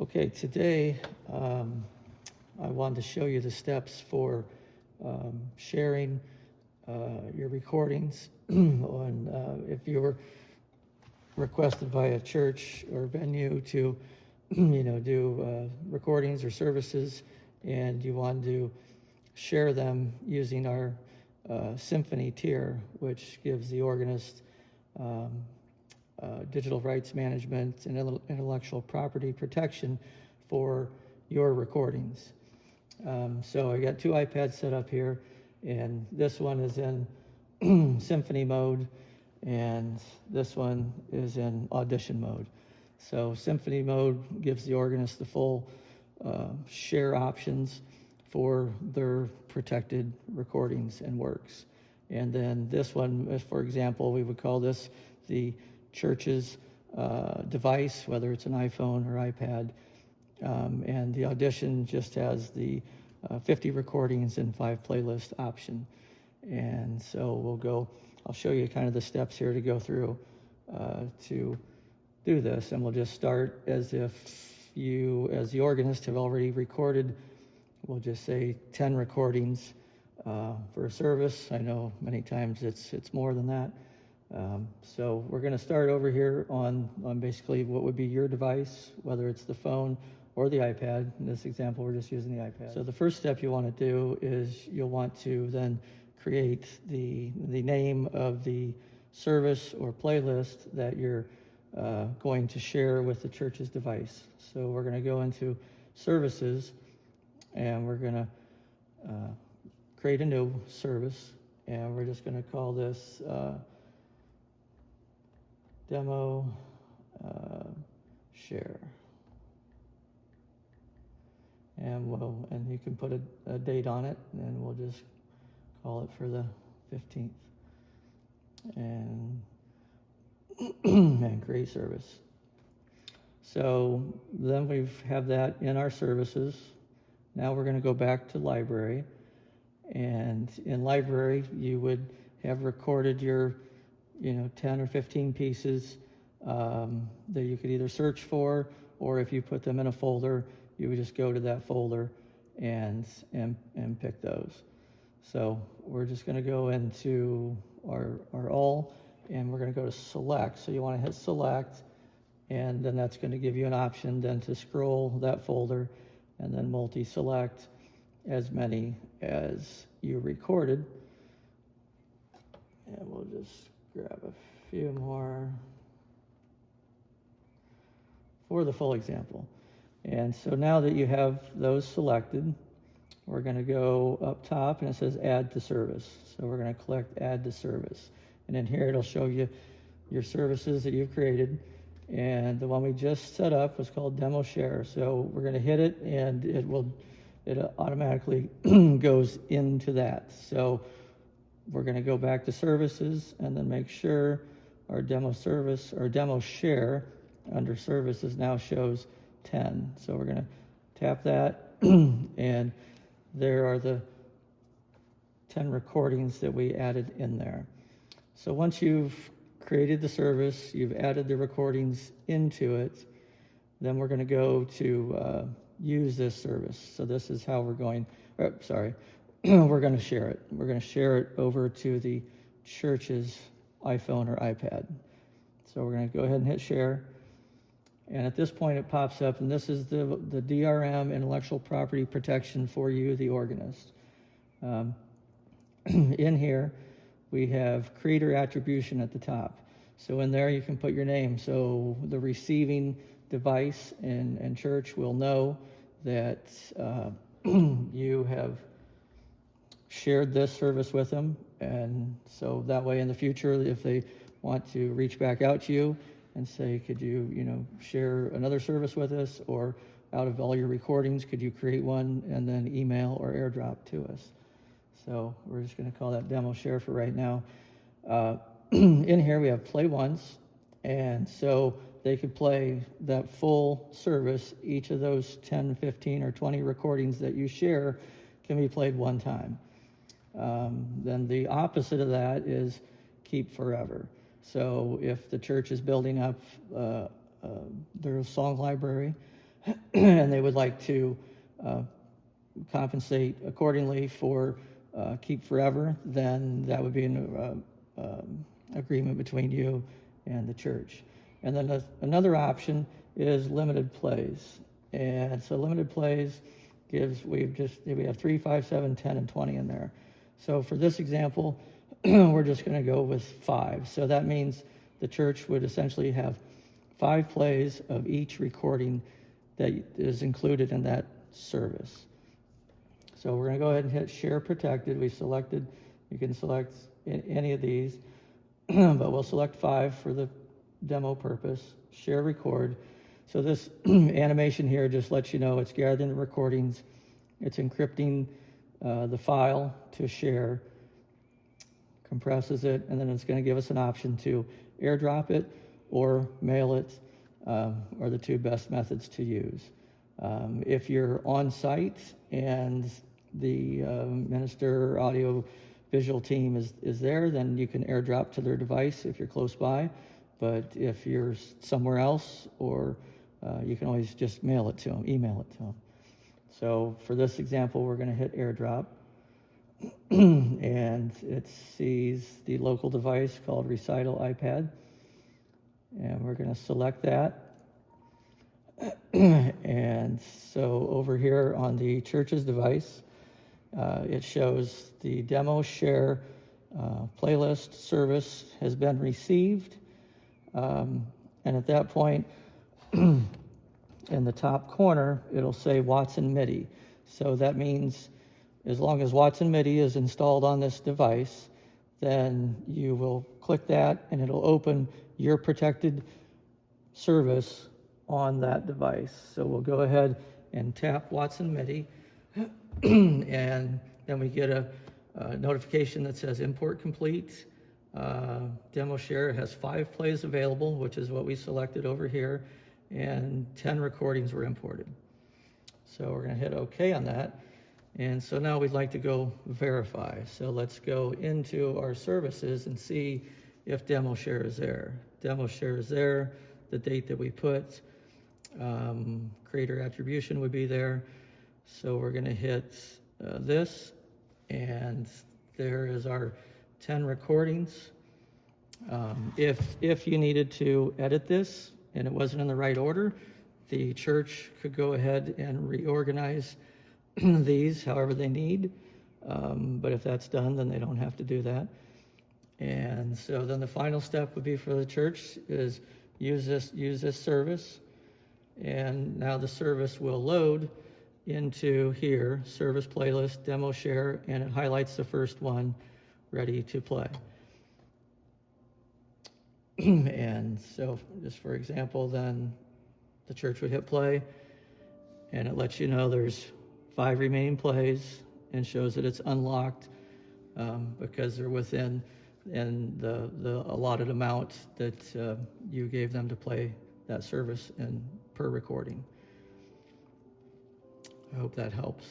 Okay, today I wanted to show you the steps for sharing your recordings on if you were requested by a church or venue to do recordings or services, and you want to share them using our symphony tier, which gives the organist digital rights management and intellectual property protection for your recordings. So I got two iPads set up here, and this one is in symphony mode, and this one is in audition mode. So symphony mode gives the organist the full share options for their protected recordings and works. And then this one, for example, we would call this the church's device, whether it's an iPhone or iPad. And the audition just has the 50 recordings and 5 playlist option. And so I'll show you kind of the steps here to go through to do this. And we'll just start as if you, as the organist, have already recorded, we'll just say 10 recordings for a service. I know many times it's more than that. So we're going to start over here on basically what would be your device, whether it's the phone or the iPad. In this example, we're just using the iPad. So the first step you want to do is you'll want to then create the name of the service or playlist that you're going to share with the church's device. So we're going to go into services, and we're going to create a new service, and we're just going to call this demo share. And you can put a date on it, and we'll just call it for the 15th. And create service. So then we have that in our services. Now we're going to go back to library. And in library, you would have recorded your 10 or 15 pieces that you could either search for, or if you put them in a folder, you would just go to that folder and pick those. So we're just going to go into our all, and we're going to go to select. So you want to hit select, and then that's going to give you an option then to scroll that folder and then multi-select as many as you recorded. And we'll just grab a few more for the full example. And so now that you have those selected, we're going to go up top, and it says add to service. So we're going to click add to service. And in here, it'll show you your services that you've created. And the one we just set up was called demo share. So we're going to hit it, and it automatically goes into that. So we're going to go back to services and then make sure our demo service or demo share under services now shows 10. So we're going to tap that, and there are the 10 recordings that we added in there. So once you've created the service, you've added the recordings into it, then we're going to go to use this service. So this is how we're going, we're going to share it. We're going to share it over to the church's iPhone or iPad. So we're going to go ahead and hit share. And at this point, it pops up, and this is the DRM, intellectual property protection for you, the organist. In here, we have creator attribution at the top. So in there, you can put your name. So the receiving device and church will know that you have shared this service with them. And so that way in the future, if they want to reach back out to you and say, could you, share another service with us, or out of all your recordings, could you create one and then email or airdrop to us? So we're just going to call that demo share for right now. In here, we have play once, and so they could play that full service. Each of those 10, 15, or 20 recordings that you share can be played one time. Then the opposite of that is keep forever. So if the church is building up their song library, and they would like to compensate accordingly for Keep Forever, then that would be an agreement between you and the church. And then another option is limited plays. And so limited plays gives, we have 3, 5, 7, 10, and 20 in there. So for this example, we're just going to go with 5. So that means the church would essentially have 5 plays of each recording that is included in that service. So we're going to go ahead and hit Share Protected. We selected, you can select any of these, but we'll select 5 for the demo purpose. Share Record. So this animation here just lets you know it's gathering the recordings, it's encrypting the file to share, compresses it, and then it's going to give us an option to airdrop it or mail it, are the 2 best methods to use. If you're on site and the minister audio visual team is there, then you can airdrop to their device if you're close by. But if you're somewhere else, or you can always just mail it to them, email it to them. So for this example, we're going to hit airdrop, and it sees the local device called Recital iPad, and we're going to select that. And so over here on the church's device, it shows the demo share playlist service has been received. And at that point, in the top corner, it'll say WatsonMIDI. So that means as long as WatsonMIDI is installed on this device, then you will click that and it'll open your protected service on that device. So we'll go ahead and tap WatsonMIDI, and then we get a notification that says import complete. Demo share has 5 plays available, which is what we selected over here, and 10 recordings were imported. So we're going to hit OK on that. And so now we'd like to go verify. So let's go into our services and see if demo share is there. Demo share is there, the date that we put, creator attribution would be there. So we're going to hit this, and there is our 10 recordings. If you needed to edit this and it wasn't in the right order, the church could go ahead and reorganize these however they need. But if that's done, then they don't have to do that. And so then the final step would be for the church is use this service. And now the service will load into here, service playlist, demo share, and it highlights the first one, ready to play. And so just for example, then the church would hit play, and it lets you know there's 5 remaining plays and shows that it's unlocked because they're within the allotted amount that you gave them to play that service in per recording. I hope that helps.